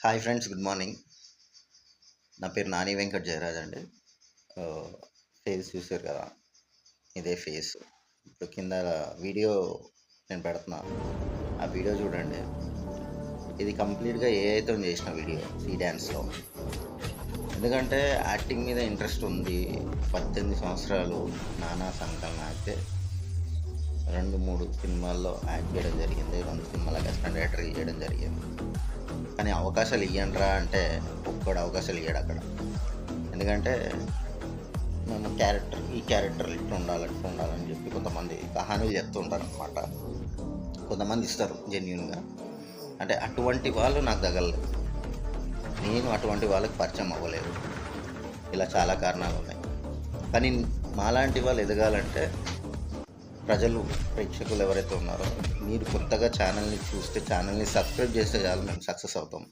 Hi friends, good morning. నా పేరు నాని వెంకట్ జయరాజ్ అండి. ఫేస్ చూసారు కదా, ఇదే ఫేస్. ఇప్పుడు కింద వీడియో నేను పెడుతున్నా, ఆ వీడియో చూడండి. ఇది కంప్లీట్గా ఏఐతో చేసిన వీడియో, సీ డ్యాన్స్లో. ఎందుకంటే యాక్టింగ్ మీద ఇంట్రెస్ట్ ఉంది. 18 సంవత్సరాలు నానా సంకలన అయితే 2-3 సినిమాల్లో యాక్ట్ చేయడం జరిగింది. 2 సినిమాలకు అసిస్టెంట్ డైరెక్టర్ చేయడం జరిగింది. కానీ అవకాశాలు ఇవ్వండిరా అంటే ఒక్కడు అవకాశాలు ఇవ్వడు అక్కడ. ఎందుకంటే మేము ఈ క్యారెక్టర్లు ఇట్లా ఉండాలి, అట్లా ఉండాలని చెప్పి కొంతమంది కహానీలు చెప్తుంటారు అనమాట. కొంతమంది ఇస్తారు జెన్యున్గా. అంటే అటువంటి వాళ్ళు నాకు తగలలేదు. నేను అటువంటి వాళ్ళకి పరిచయం అవ్వలేదు. ఇలా చాలా కారణాలు ఉన్నాయి. కానీ మాలాంటి వాళ్ళు ఎదగాలంటే ప్రేక్షకులు ఎవరైతే ఉన్నారో, మీరు కొత్తగా ఛానల్ని చూస్తే ఛానల్ని సబ్స్క్రైబ్ చేస్తే చాలు, మేము సక్సెస్ అవుతాం.